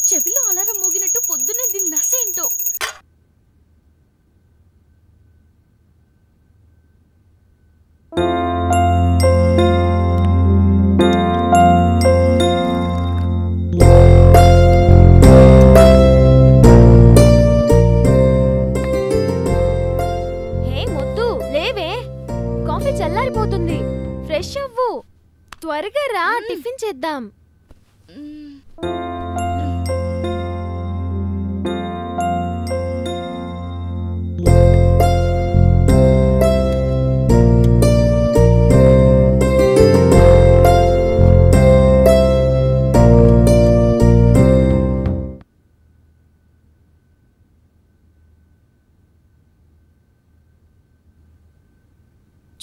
చెవిలో అలారం మోగినట్టు పొద్దునే దీని నసేంటో. హే ముద్దు, లేవే, కాఫీ చల్లారిపోతుంది. ఫ్రెష్ అవ్వు, త్వరగా రా, టిఫిన్ చేద్దాం.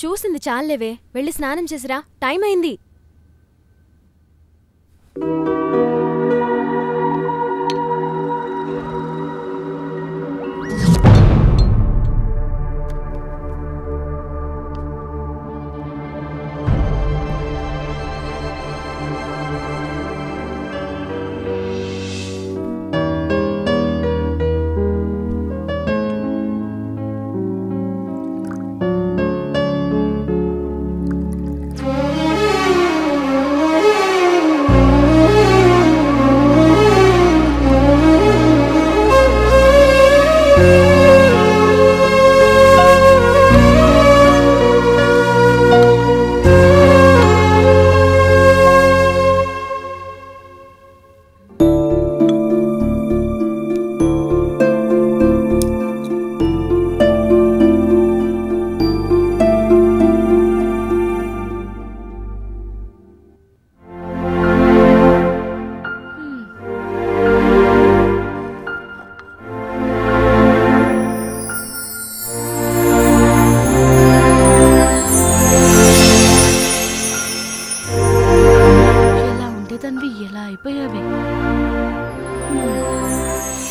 చూసింది చాలేవే, వెళ్ళి స్నానం చేసిరా, టైం అయింది.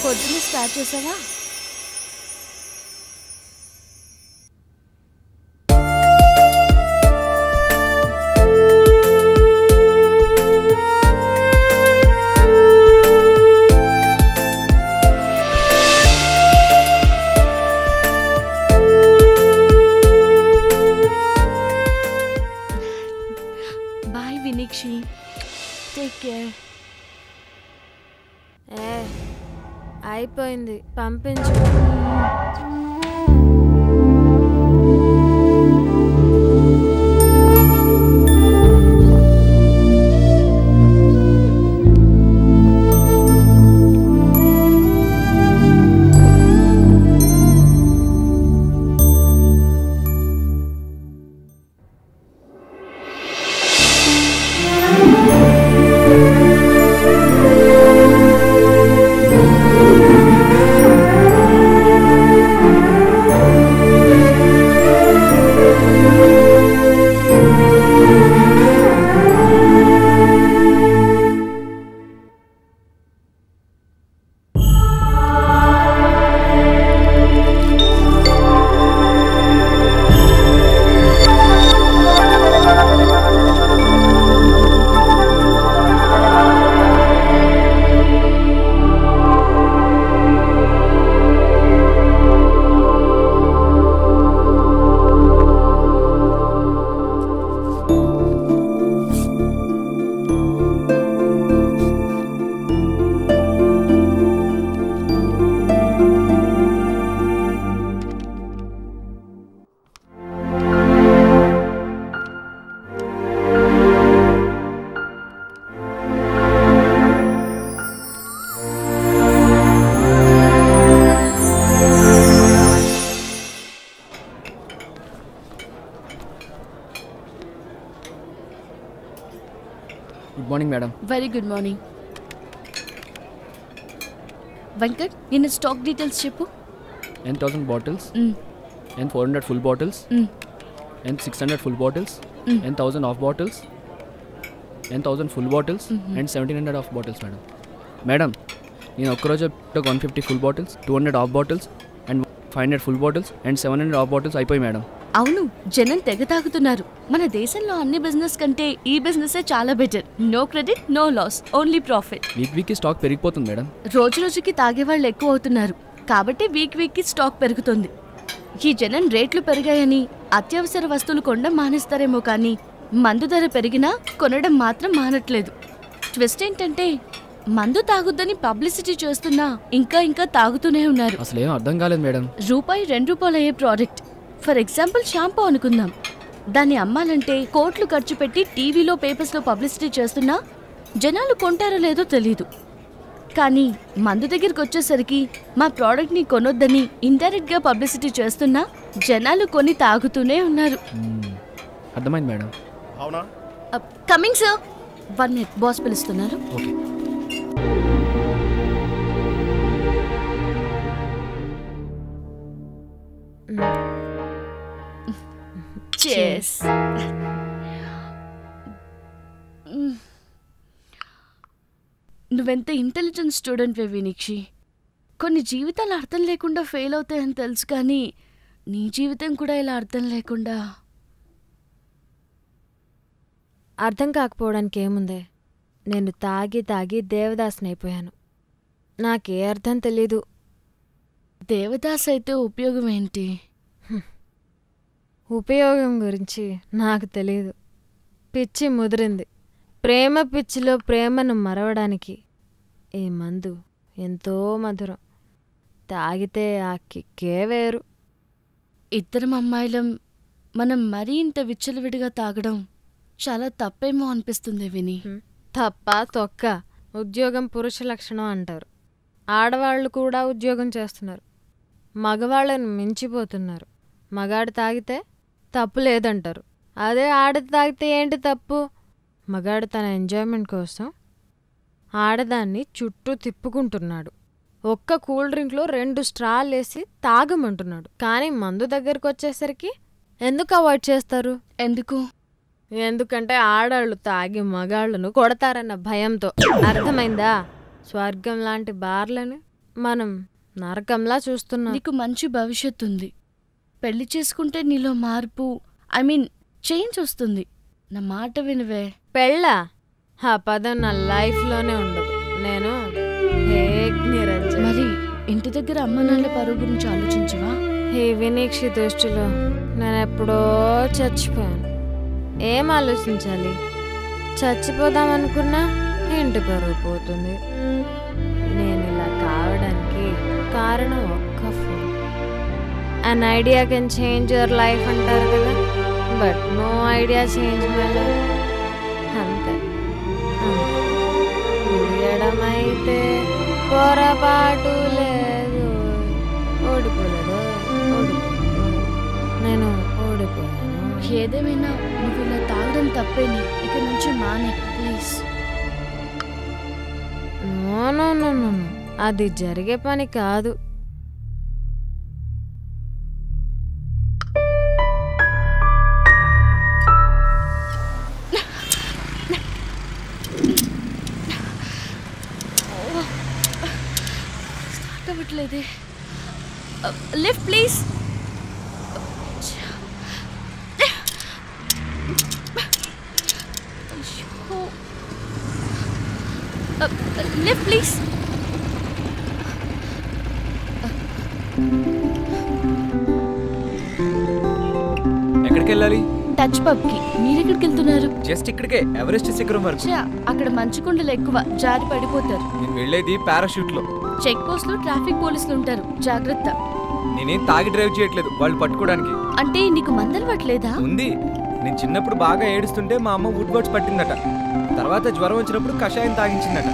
పొద్దున్న స్టార్ట్ చేసావా? Bye Vineekshi, take care. అయిపోయింది, పంపించు. Good morning madam. Very good morning. Venkat, నిన్న స్టాక్ డీటెయిల్స్ చెప్పు. and 1000 bottles and 400 full bottles and 600 full bottles and 1000 off bottles and 1000 full bottles and 1700 off bottles madam నేను ఒక్కరోజు 150 full bottles, 200 off bottles and 500 full bottles and 700 off bottles అయిపోయి madam. అవును, జనం తెగ తాగుతున్నారు. మన దేశంలో అన్ని బిజినెస్ కంటే ఈ బిజినెస్ చాలా better. No credit, no loss, only profit. Week stock పెరిగిపోతుంది మేడం. రోజు రోజుకి తాగే వాళ్ళు ఎక్కువ అవుతున్నారు కాబట్టి వీక్ కి స్టాక్ పెరుగుతుంది. ఈ జనం రేట్లు పెరిగాయని అత్యవసర వస్తువులు కొనడం మానేస్తారేమో కానీ మందు ధర పెరిగినా కొనడం మాత్రం మానట్లేదు. ట్విస్ట్ ఏంటంటే మందు తాగుద్దని పబ్లిసిటీ చేస్తున్నా ఇంకా తాగుతూనే ఉన్నారు. అసలేం అర్థం కాలేదు మేడం. ₹2 అయ్యే ప్రోడక్ట్, ఫర్ ఎగ్జాంపుల్ షాంపూ అనుకుందాం. దాన్ని అమ్మాలంటే కోట్లు ఖర్చు పెట్టి టీవీలో పేపర్స్లో పబ్లిసిటీ చేస్తున్నా జనాలు కొంటారో లేదో తెలీదు. కానీ మందు దగ్గరికి వచ్చేసరికి మా ప్రోడక్ట్ని కొనొద్దని ఇండైరెక్ట్ గా పబ్లిసిటీ చేస్తున్నా జనాలు కొని తాగుతూనే ఉన్నారు. అర్థమైంది మేడం. అవునా? Coming sir. 1 minute, బాస్ పిలుస్తున్నారు. ఓకే. Cheers. నువ్వెంత ఇంటెలిజెంట్ స్టూడెంట్ వినీక్షి. కొన్ని జీవితాలు అర్థం లేకుండా ఫెయిల్ అవుతాయని తెలుసు కానీ నీ జీవితం కూడా ఇలా అర్థం లేకుండా. అర్థం కాకపోవడానికి ఏముందే, నేను తాగి దేవదాసుని అయిపోయాను. నాకే అర్థం తెలీదు. దేవదాస్ అయితే ఉపయోగం ఏంటి? ఉపయోగం గురించి నాకు తెలీదు. పిచ్చి ముదిరింది. ప్రేమ పిచ్చిలో ప్రేమను మరవడానికి ఈ మందు ఎంతో మధురం. తాగితే ఆ కిక్కే వేరు. ఇద్దరం అమ్మాయిలం మనం మరీ ఇంత విచ్చలవిడిగా తాగడం చాలా తప్పేమో అనిపిస్తుంది విని. తప్ప తొక్క, ఉద్యోగం పురుష లక్షణం అంటారు. ఆడవాళ్ళు కూడా ఉద్యోగం చేస్తున్నారు, మగవాళ్ళని మించిపోతున్నారు. మగాడు తాగితే తప్పు లేదంటారు. అదే ఆడది తాగితే ఏంటి తప్పు? మగాడు తన ఎంజాయ్మెంట్ కోసం ఆడదాన్ని చుట్టూ తిప్పుకుంటున్నాడు. ఒక్క కూల్ డ్రింక్లో 2 స్ట్రాలు వేసి తాగమంటున్నాడు. కానీ మందు దగ్గరకు వచ్చేసరికి ఎందుకు అవాయిడ్ చేస్తారు? ఎందుకంటే ఆడాళ్ళు తాగి మగాళ్ళను కొడతారన్న భయంతో. అర్థమైందా? స్వర్గం లాంటి బార్లని మనం నరకంలా చూస్తున్నాం. నీకు మంచి భవిష్యత్తు ఉంది. పెళ్లి చేసుకుంటే నీలో మార్పు, చేంజ్ వస్తుంది. నా మాట వినవే. పెళ్ళా? ఆ పదం నా లైఫ్లోనే ఉండదు. నేను మరి ఇంటి దగ్గర అమ్మ నాన్న పరువు గురించి ఆలోచించవా? ఈ వినీక్షి దృష్టిలో నేను ఎప్పుడో చచ్చిపోయాను. ఏం ఆలోచించాలి? చచ్చిపోదామనుకున్నా ఇంటి పరువు పోతుంది. నేను ఇలా కావడానికి కారణం ఒక్క phone. An idea can change your life అంటారు కదా, but no idea change my life. అంతే. ఉడియడమైతే పొరపాటు లేదు. ఓడిపోలేదు, నేను ఓడిపోయాను. ఏదేమైనా నువ్వు ఇలా తాగడం తప్పేని. ఇక నుంచి మానే ప్లీజ్. నో, అది జరిగే పని కాదు. అవ్వట్లేదే. Lift please. Lift please. ఎక్కడికి వెళ్ళాలి? టచ్ పబ్కి. మీరెక్కడికి వెళ్తున్నారు? జస్ట్ ఇక్కడికే, ఎవరెస్ట్ శిఖరం వరకు. అక్కడ మంచు కొండలు ఎక్కువ, జారి పడిపోతారు. నేను వెళ్ళేది పారాషూట్ లో. చెక్ పోస్ట్ లో ట్రాఫిక్ పోలీసులు ఉంటారు, జాగ్రత్త. నేనేం తాగి డ్రైవ్ చేయట్లేదు, వాళ్ళు పట్టుకోవడానికి. అంటే నీకు మందలవట్లేదా? ఉంది. నేను చిన్నప్పుడు బాగా ఏడుస్తుంటే మా అమ్మ వుడ్ వర్డ్స్ పట్టిందట. తర్వాత జ్వరం వచ్చినప్పుడు కషాయం తాగించిందట.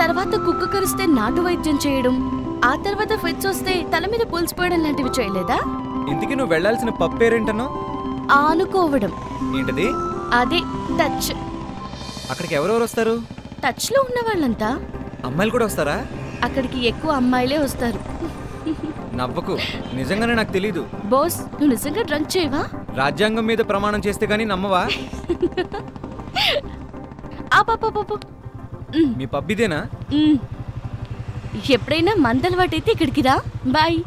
తర్వాత కుక్క కరిస్తే నాటు వైద్యం చేయడం, ఆ తర్వాత ఫిట్స్ వస్తే తల మీద పులిసిపోయడం లాంటివి చేయలేదా? ఇంతకీ నువ్వు వెళ్లాల్సిన పబ్ పేరేంటన్నా? ఆనుకోవడం. ఏంటది? అదే టచ్. అక్కడికి ఎవరెవరు వస్తారు? టచ్లో ఉన్న వాళ్ళంతా. అమ్మాయిలు కూడా వస్తారా? అక్కడికి ఎక్కువ అమ్మాయిలే వస్తారు. నవ్వకు, నిజంగానే నాకు తెలీదు. బాస్, నువ్వు నిజంగా డ్రంక్ చేయవా? రాజ్యాంగం మీద ప్రమాణం చేస్తే గానీ నమ్మవా? మీ పబ్ ఇదేనా? ఎప్పుడైనా మందలవాటైతే ఇక్కడికి రా. బాయ్.